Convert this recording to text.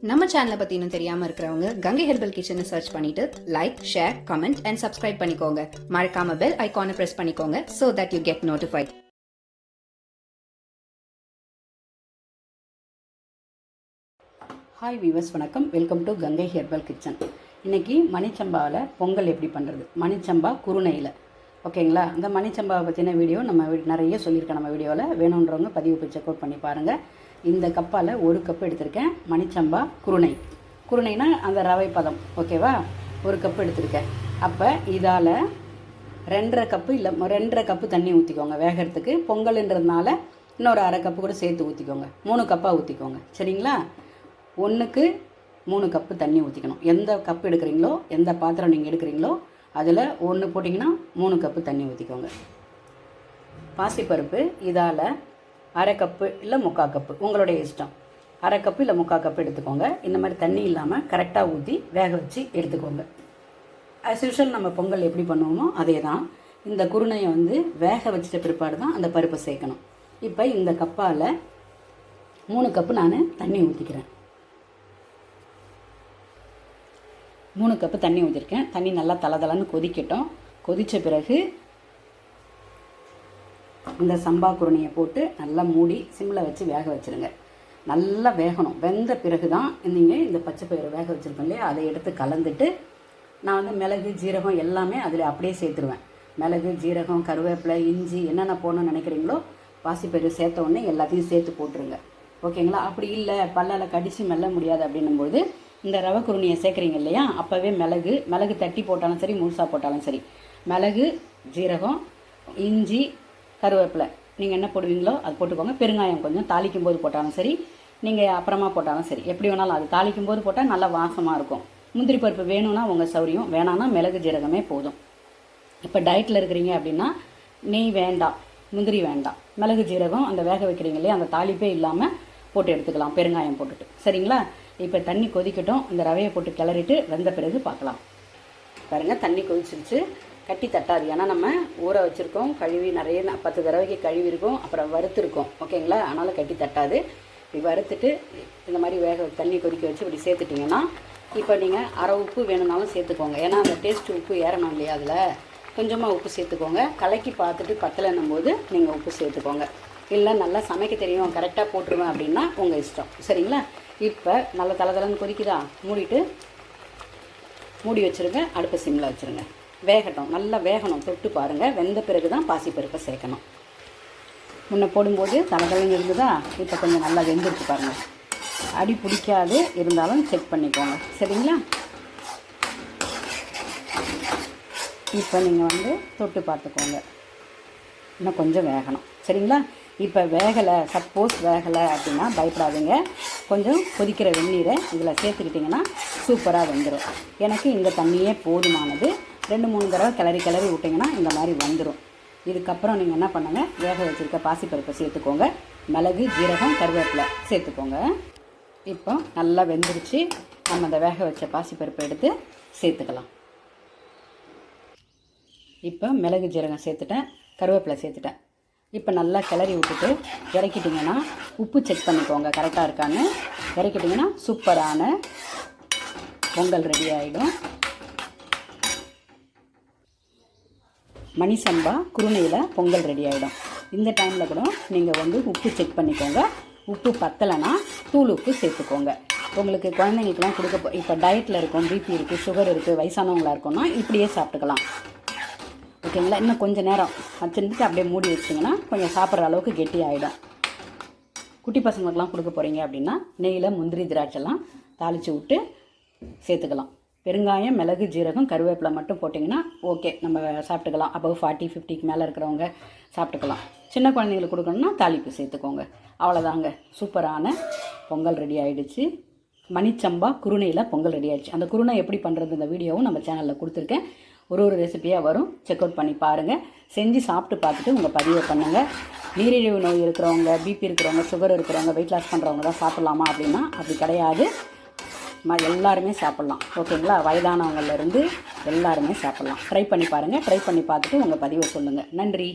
நம்ம சேனலை பற்றி இன்னும் தெரியாமல் இருக்கிறவங்க கங்கை ஹெர்பல் கிச்சனை சர்ச் பண்ணிட்டு like, share, comment and subscribe பண்ணிக்கோங்க. மறக்காம பெல் ஐகானை ப்ரெஸ் பண்ணிக்கோங்க so that you get notified. Hi viewers, வணக்கம். Welcome to Ganga herbal kitchen. இன்றைக்கி மணிச்சம்பாவில் பொங்கல் எப்படி பண்ணுறது, மணிச்சம்பா குருணையில். ஓகேங்களா? அந்த மணிச்சம்பாவை பற்றின வீடியோ நம்ம நிறைய சொல்லியிருக்கேன் நம்ம வீடியோவில். வேணுன்றவங்க பதிவு போய் செக் அவுட் பண்ணி பாருங்கள். இந்த கப்பால் 1 கப்பு எடுத்திருக்கேன் மணிச்சம்பா குருணை. குருணைனா அந்த ரவை பதம், ஓகேவா? 1 கப்பு எடுத்திருக்கேன். அப்போ இதால் 2.5 கப்பு இல்லை 2.5 கப்பு தண்ணி ஊற்றிக்கோங்க வேகிறதுக்கு. பொங்கல்ன்றதுனால இன்னொரு 1/2 கப்பு கூட சேர்த்து ஊற்றிக்கோங்க. 3 கப்பாக ஊற்றிக்கோங்க, சரிங்களா? 1க்கு 3 கப்பு தண்ணி ஊற்றிக்கணும். எந்த கப்பு எடுக்கிறீங்களோ, எந்த பாத்திரம் நீங்கள் எடுக்கிறீங்களோ அதில் 1 போட்டிங்கன்னா 3 கப்பு தண்ணி ஊற்றிக்கோங்க. பாசிப்பருப்பு இதால் 1/2 கப்பு இல்லை 3/4 கப்பு, உங்களுடைய இஷ்டம். 1/2 கப்பு இல்லை 3/4 கப்பு எடுத்துக்கோங்க. இந்த மாதிரி தண்ணி இல்லாமல் கரெக்டாக ஊற்றி வேக வச்சு எடுத்துக்கோங்க. ஆஸ் யூஷுவல் நம்ம பொங்கல் எப்படி பண்ணுவோமோ அதே தான். இந்த குருணையை வேக வச்சிட்ட பிற்பாடு தான் அந்த பருப்பை சேர்க்கணும். இப்போ இந்த கப்பால் 3 கப்பு நான் தண்ணி ஊற்றிக்கிறேன். 3 கப்பு தண்ணி ஊற்றிருக்கேன். தண்ணி நல்லா தளதளன்னு கொதிக்கட்டும். கொதித்த பிறகு இந்த சம்பா குருணையை போட்டு நல்லா மூடி சிம்மில் வச்சு வேக வச்சுருங்க. நல்லா வேகணும். வெந்த பிறகு தான் நீங்கள் இந்த பச்சை பயிறு வேக வச்சுருக்கோம் இல்லையா, அதை எடுத்து கலந்துட்டு நான் மிளகு, ஜீரகம் எல்லாமே அதில் அப்படியே சேர்த்துருவேன். மிளகு, ஜீரகம், கருவேப்பிலை, இஞ்சி என்னென்ன போடணும்னு நினைக்கிறீங்களோ பாசிப்பயிறு சேர்த்த உடனே எல்லாத்தையும் சேர்த்து போட்டுருங்க. ஓகேங்களா? அப்படி இல்லை பல்லால் கடித்து மெல்ல முடியாது அப்படின்னும்போது இந்த ரவை குருணையை சேர்க்குறீங்க இல்லையா, அப்போவே மிளகு தட்டி போட்டாலும் சரி, முழுசாக போட்டாலும் சரி, மிளகு, ஜீரகம், இஞ்சி, கருவேப்பிலை நீங்கள் என்ன போடுவீங்களோ அது போட்டுக்கோங்க. பெருங்காயம் கொஞ்சம் தாளிக்கும் போது போட்டாலும் சரி, நீங்கள் அப்புறமா போட்டாலும் சரி, எப்படி வேணாலும். அது தாளிக்கும் போது போட்டால் நல்லா வாசமாக இருக்கும். முந்திரி பருப்பு வேணும்னா உங்கள் சௌரியம், வேணான்னா மிளகு ஜீரகமே போதும். இப்போ டயட்டில் இருக்கிறீங்க அப்படின்னா நெய் வேண்டாம், முந்திரி வேண்டாம், மிளகு ஜீரகம் அந்த வேக வைக்கிறீங்க இல்லையா, அந்த தாளிப்பே இல்லாமல் போட்டு எடுத்துக்கலாம் பெருங்காயம் போட்டுட்டு, சரிங்களா? இப்போ தண்ணி கொதிக்கட்டும். இந்த ரவையை போட்டு கிளறிட்டு வெந்த பிறகு பார்க்கலாம். பாருங்கள், தண்ணி கொதிச்சிருச்சு. கட்டி தட்டாது, ஏன்னா நம்ம ஊற வச்சுருக்கோம், கழுவி நிறைய 10 தடவைக்கு கழுவி இருக்கோம், அப்புறம் வறுத்துருக்கோம், ஓகேங்களா? அதனால் கட்டி தட்டாது. இப்படி வறுத்துட்டு இந்த மாதிரி தண்ணி கொதிக்க வச்சு இப்படி சேர்த்துட்டிங்கன்னா, இப்போ நீங்கள் 1/2 உப்பு வேணும்னாலும் சேர்த்துக்கோங்க. ஏன்னா அந்த டேஸ்ட்டு உப்பு ஏறணும் இல்லையா, அதில் கொஞ்சமாக உப்பு சேர்த்துக்கோங்க. கலக்கி பார்த்துட்டு பத்தலைன்னும் போது நீங்கள் உப்பு சேர்த்துக்கோங்க. இல்லை நல்லா சமைக்க தெரியும், கரெக்டாக போட்டுருவேன் அப்படின்னா உங்கள் இஷ்டம், சரிங்களா? இப்போ நல்லா தளதளன்னு கொதிக்குதா, மூடி வச்சுருங்க. அடுப்பு சிம்மில் வச்சுருங்க. வேகட்டும், நல்லா வேகணும். தொட்டு பாருங்கள். வெந்த பிறகு தான் பாசிப்பருப்பை சேர்க்கணும். முன்ன போடும்போது தளதளன்னு இருந்ததா, இப்போ கொஞ்சம் நல்லா வெந்துருச்சு பாருங்கள். அடி பிடிக்காது, இருந்தாலும் செக் பண்ணிக்கோங்க, சரிங்களா? இப்போ நீங்கள் தொட்டு பார்த்துக்கோங்க. இன்னும் கொஞ்சம் வேகணும், சரிங்களா? இப்போ வேகலை, சப்போஸ் வேகலை அப்படின்னா பயப்படாதீங்க. கொஞ்சம் கொதிக்கிற வெந்நீரை இதில் சேர்த்துக்கிட்டிங்கன்னா சூப்பராக வெந்துடும். எனக்கு இந்த தண்ணியே போதுமானது. 2-3 தடவை கிளறி விட்டிங்கன்னா இந்த மாதிரி வந்துடும். இதுக்கப்புறம் நீங்கள் என்ன பண்ணுங்கள், வேக வச்சுருக்க பாசிப்பருப்பை சேர்த்துக்கோங்க. மிளகு, ஜீரகம், கருவேப்பிலை சேர்த்துக்கோங்க. இப்போ நல்லா வெந்துருச்சு. நம்ம அந்த வேக வச்ச பாசிப்பருப்பை எடுத்து சேர்த்துக்கலாம். இப்போ மிளகு, ஜீரகம் சேர்த்துட்டேன், கருவேப்பிலை சேர்த்துட்டேன். இப்போ நல்லா கிளறி விட்டுட்டு இறக்கிட்டிங்கன்னா உப்பு செக் பண்ணிக்கோங்க கரெக்டாக இருக்கான்னு. இறக்கிட்டிங்கன்னா சூப்பரான பொங்கல் ரெடி ஆகிடும். மணிசம்பா குருணையில் பொங்கல் ரெடி ஆகிடும். இந்த டைமில் கூட நீங்கள் உப்பு செக் பண்ணிக்கோங்க. உப்பு பத்தலைன்னா தூள் உப்பு சேர்த்துக்கோங்க. உங்களுக்கு குழந்தைங்களுக்குலாம் கொடுக்க இப்போ டயட்டில் இருக்கும், பிபி இருக்குது, சுகர் இருக்குது, வயசானவங்களாக இருக்குன்னா இப்படியே சாப்பிட்டுக்கலாம், ஓகேங்களா? இன்னும் கொஞ்சம் நேரம் வச்சுட்டு அப்படியே மூடி வச்சிங்கன்னா கொஞ்சம் சாப்பிட்ற அளவுக்கு கெட்டி ஆகிடும். குட்டி பசங்களுக்கெலாம் கொடுக்க போகிறீங்க அப்படின்னா நெய்யில் முந்திரி, திராட்சைலாம் தாளித்து விட்டு சேர்த்துக்கலாம். பெருங்காயம், மிளகு, ஜீரகம், கருவேப்பிலை மட்டும் போட்டிங்கன்னா ஓகே, நம்ம சாப்பிட்டுக்கலாம். above 40-50க்கு மேலே இருக்கிறவங்க சாப்பிட்டுக்கலாம். சின்ன குழந்தைங்களுக்கு கொடுக்கணுன்னா தாளிப்பு சேர்த்துக்கோங்க. அவ்வளோதாங்க, சூப்பரான பொங்கல் ரெடி ஆகிடுச்சு. மணிச்சம்பா குருணையில் பொங்கல் ரெடி ஆகிடுச்சு. அந்த குருணை எப்படி பண்ணுறது இந்த வீடியோவும் நம்ம சேனலில் கொடுத்துருக்கேன். ஒரு ரெசிபியாக வரும், செக் அவுட் பண்ணி பாருங்கள். செஞ்சு சாப்பிட்டு பார்த்துட்டு உங்கள் பதிவை பண்ணுங்கள். நீரிழிவு நோய் இருக்கிறவங்க, பிபி இருக்கிறவங்க, சுகர் இருக்கிறவங்க, வெயிட் லாஸ் பண்ணுறவங்க தான் சாப்பிட்லாமா அப்படின்னா அப்படி கிடையாது. எல்லாருமே சாப்பிட்லாம், ஓகேங்களா? வயதானவங்கலேருந்து எல்லாருமே சாப்பிட்லாம். ட்ரை பண்ணி பாருங்கள். ட்ரை பண்ணி பார்த்துட்டு உங்கள் பதிவை சொல்லுங்கள். நன்றி.